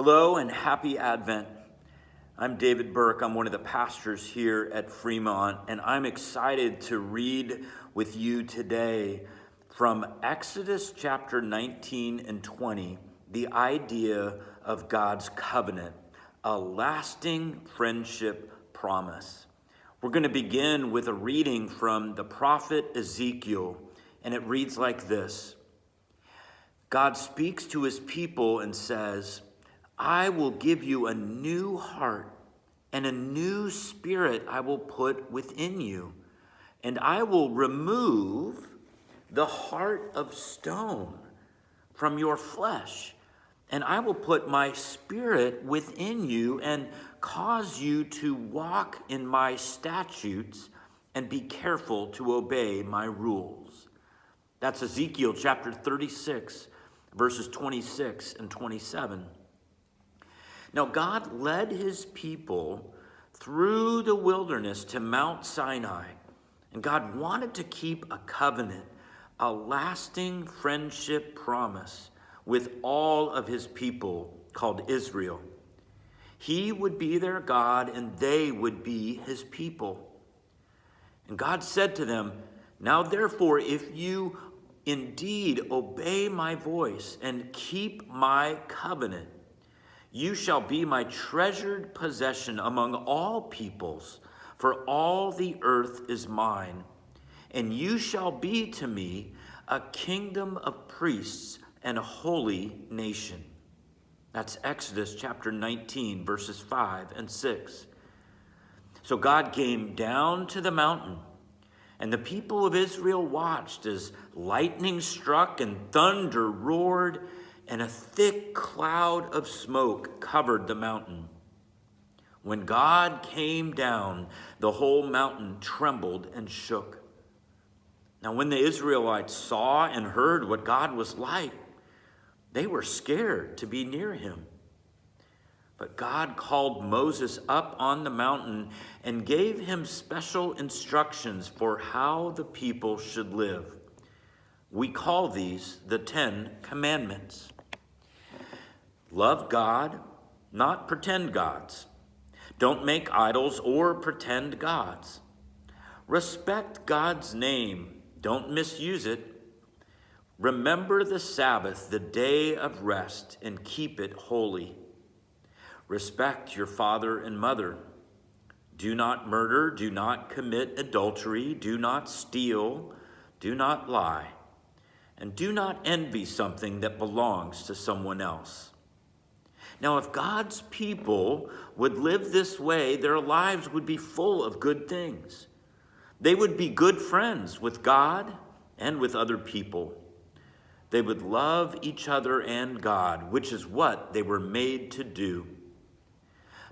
Hello and happy Advent. I'm David Burke. I'm one of the pastors here at Fremont, and I'm excited to read with you today from Exodus chapter 19 and 20, the idea of God's covenant, a lasting friendship promise. We're going to begin with a reading from the prophet Ezekiel, and it reads like this. God speaks to his people and says, I will give you a new heart, and a new spirit I will put within you. And I will remove the heart of stone from your flesh. And I will put my spirit within you and cause you to walk in my statutes and be careful to obey my rules. That's Ezekiel chapter 36, verses 26 and 27. Now, God led his people through the wilderness to Mount Sinai, and God wanted to keep a covenant, a lasting friendship promise with all of his people called Israel. He would be their God, and they would be his people. And God said to them, now therefore, if you indeed obey my voice and keep my covenant, you shall be my treasured possession among all peoples, for all the earth is mine. And you shall be to me a kingdom of priests and a holy nation. That's Exodus chapter 19, verses 5 and 6. So God came down to the mountain, and the people of Israel watched as lightning struck and thunder roared, and a thick cloud of smoke covered the mountain. When God came down, the whole mountain trembled and shook. Now, when the Israelites saw and heard what God was like, they were scared to be near him. But God called Moses up on the mountain and gave him special instructions for how the people should live. We call these the 10 Commandments. Love God, not pretend gods. Don't make idols or pretend gods. Respect God's name. Don't misuse it. Remember the Sabbath, the day of rest, and keep it holy. Respect your father and mother. Do not murder. Do not commit adultery. Do not steal. Do not lie. And do not envy something that belongs to someone else. Now, if God's people would live this way, their lives would be full of good things. They would be good friends with God and with other people. They would love each other and God, which is what they were made to do.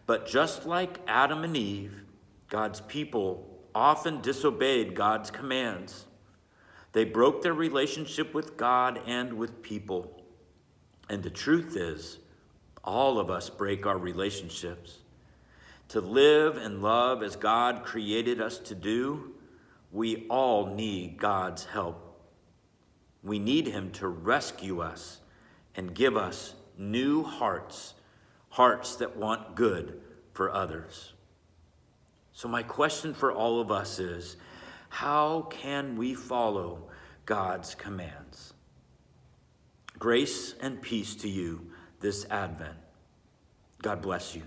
But just like Adam and Eve, God's people often disobeyed God's commands. They broke their relationship with God and with people. And the truth is, all of us break our relationships. To live and love as God created us to do, we all need God's help. We need him to rescue us and give us new hearts, hearts that want good for others. So my question for all of us is, how can we follow God's commands? Grace and peace to you this Advent. God bless you.